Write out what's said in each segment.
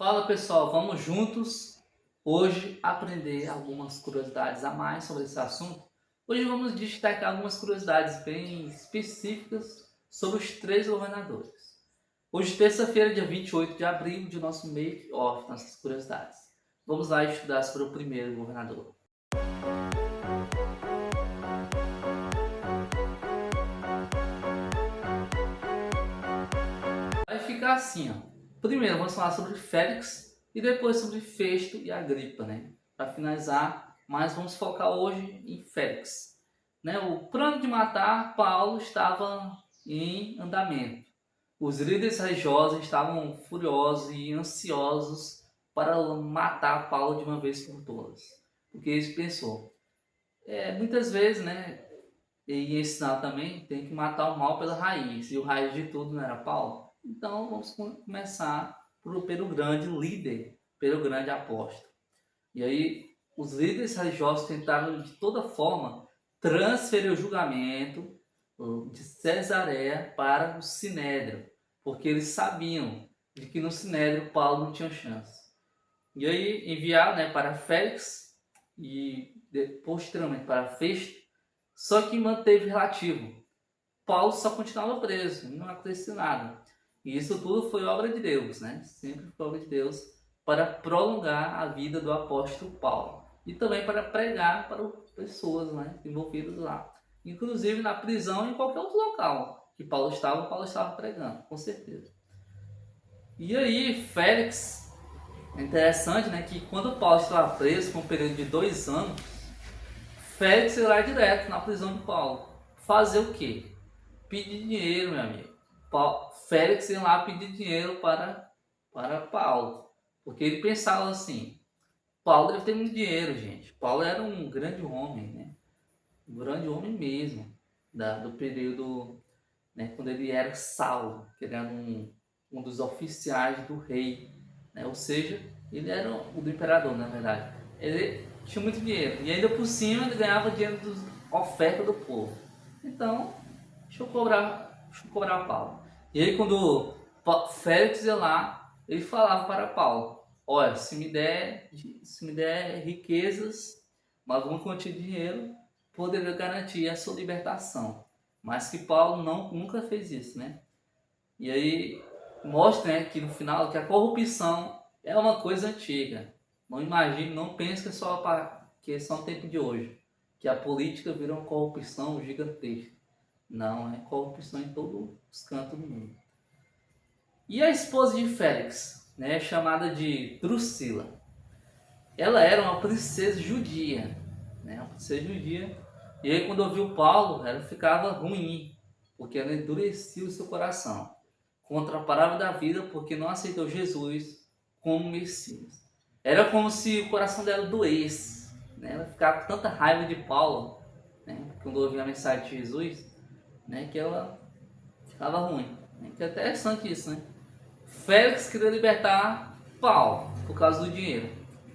Fala pessoal, vamos juntos hoje aprender algumas curiosidades a mais sobre esse assunto. Hoje vamos destacar algumas curiosidades bem específicas sobre os três governadores. Hoje, terça-feira, dia 28 de abril, de nosso make-off, nossas curiosidades. Vamos lá estudar sobre o primeiro governador. Vai ficar assim, ó. Primeiro vamos falar sobre Félix e depois sobre Festo e Agripa, né? Para finalizar, mas vamos focar hoje em Félix. Né? O plano de matar Paulo estava em andamento. Os líderes religiosos estavam furiosos e ansiosos para matar Paulo de uma vez por todas. Porque eles pensou, muitas vezes, né, e ensinar também, tem que matar o mal pela raiz. E o raiz de tudo não era Paulo? Então vamos começar pelo grande líder, pelo grande apóstolo. E aí os líderes religiosos tentaram de toda forma transferir o julgamento de Cesareia para o Sinédrio, porque eles sabiam de que no Sinédrio Paulo não tinha chance. E aí enviaram, né, para Félix e posteriormente para Festo, só que manteve relativo. Paulo só continuava preso, não acontecia nada. E isso tudo foi obra de Deus, né? Sempre foi obra de Deus para prolongar a vida do apóstolo Paulo. E também para pregar para pessoas, né, envolvidas lá. Inclusive na prisão e em qualquer outro local que Paulo estava pregando, com certeza. E aí, Félix, é interessante, né, que quando Paulo estava preso por um período de 2 anos, Félix ia lá direto na prisão de Paulo. Fazer o quê? Pedir dinheiro, meu amigo. Félix ia lá pedir dinheiro para Paulo. Porque ele pensava assim, Paulo deve ter muito dinheiro, gente. Paulo era um grande homem, né? Um grande homem mesmo. Do período, né, quando ele era Saulo, que ele era um dos oficiais do rei. Né? Ou seja, ele era o do imperador, na verdade. Ele tinha muito dinheiro. E ainda por cima ele ganhava dinheiro da oferta do povo. Então, deixa eu cobrar Paulo. E aí quando Félix ia lá, ele falava para Paulo, olha, se me der riquezas, uma alguma quantia de dinheiro, poderia garantir a sua libertação. Mas que Paulo nunca fez isso, né? E aí mostra, né, que no final que a corrupção é uma coisa antiga. Não imagine, não pense que é só no tempo de hoje, que a política virou uma corrupção gigantesca. Não, é corrupção em todos os cantos do mundo. E a esposa de Félix, né, chamada de Drusila, ela era uma princesa judia, né, uma princesa judia. E aí quando ouviu Paulo, ela ficava ruim, porque ela endurecia o seu coração contra a palavra da vida, porque não aceitou Jesus como Messias. Era como se o coração dela doesse, né? Ela ficava com tanta raiva de Paulo, né, quando ouvia a mensagem de Jesus, né, que ela ficava ruim. Né? Que é interessante isso, né? Félix queria libertar Paulo por causa do dinheiro.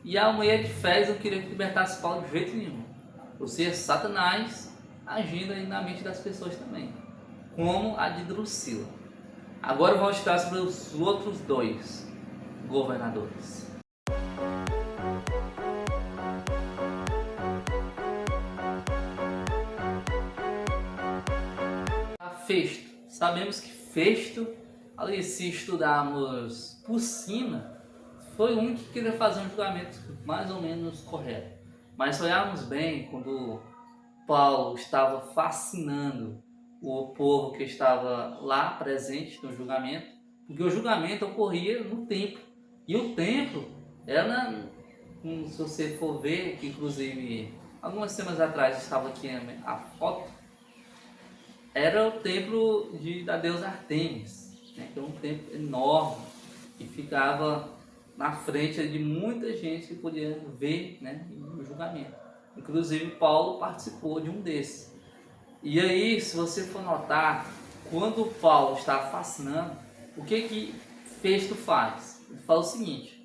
E a mulher de Félix não queria que libertasse Paulo de jeito nenhum. Ou seja, Satanás agindo aí na mente das pessoas também. Como a de Drusila. Agora vamos estudar sobre os outros dois governadores. Festo. Sabemos que Festo, ali se estudarmos por cima, foi um que queria fazer um julgamento mais ou menos correto. Mas se olharmos bem, quando Paulo estava fascinando o povo que estava lá presente no julgamento, porque o julgamento ocorria no templo. E o templo era, se você for ver, que inclusive algumas semanas atrás estava aqui a foto, era o templo da deusa Artemis, né, que é um templo enorme e ficava na frente de muita gente que podia ver, né, o julgamento. Inclusive Paulo participou de um desses. E aí, se você for notar, quando Paulo está fascinando, o que Festo faz? Ele fala o seguinte: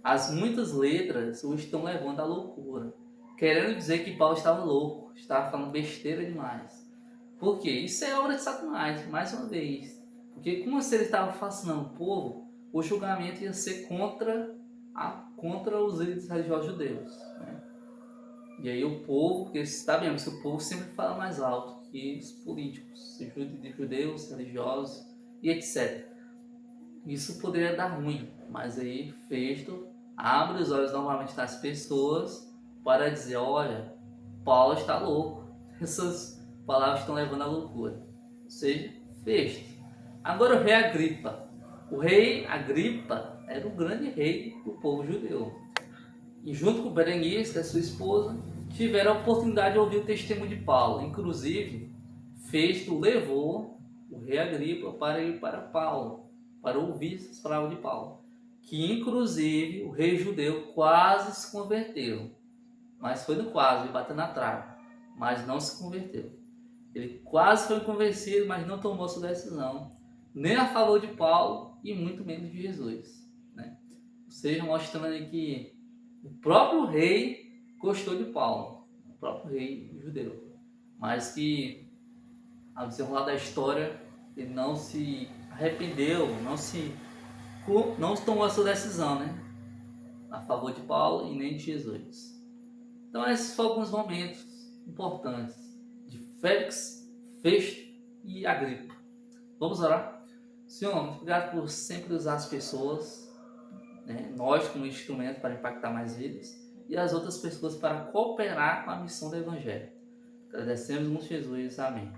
as muitas letras o estão levando à loucura, querendo dizer que Paulo estava louco, estava falando besteira demais. Por quê? Isso é obra de Satanás, mais uma vez. Porque como se ele estava fascinando o povo o julgamento ia ser contra os líderes religiosos judeus, né? E aí o povo, porque sabemos que o povo sempre fala mais alto que os políticos, de judeus, religiosos e etc. Isso poderia dar ruim, mas aí Festo abre os olhos novamente das pessoas para dizer, olha, Paulo está louco, essas palavras estão levando à loucura. Ou seja, Festo. Agora o rei Agripa. O rei Agripa era o grande rei do povo judeu. E junto com Berenice, que é sua esposa, tiveram a oportunidade de ouvir o testemunho de Paulo. Inclusive, Festo levou o rei Agripa para ir para Paulo, para ouvir as palavras de Paulo. Que inclusive o rei judeu quase se converteu. Mas foi no quase, bateu na trave. Mas não se converteu. Ele quase foi convencido, mas não tomou sua decisão. Nem a favor de Paulo e muito menos de Jesus, né? Ou seja, mostrando aí que o próprio rei gostou de Paulo, o próprio rei judeu, mas que ao desenrolar da história ele não se arrependeu, não tomou a sua decisão, né? A favor de Paulo e nem de Jesus. Então esses foram alguns momentos importantes de Félix, Festo e Agripa. Vamos orar? Senhor, muito obrigado por sempre usar as pessoas, né, nós como instrumento para impactar mais vidas e as outras pessoas para cooperar com a missão do Evangelho. Agradecemos muito, Jesus. Amém.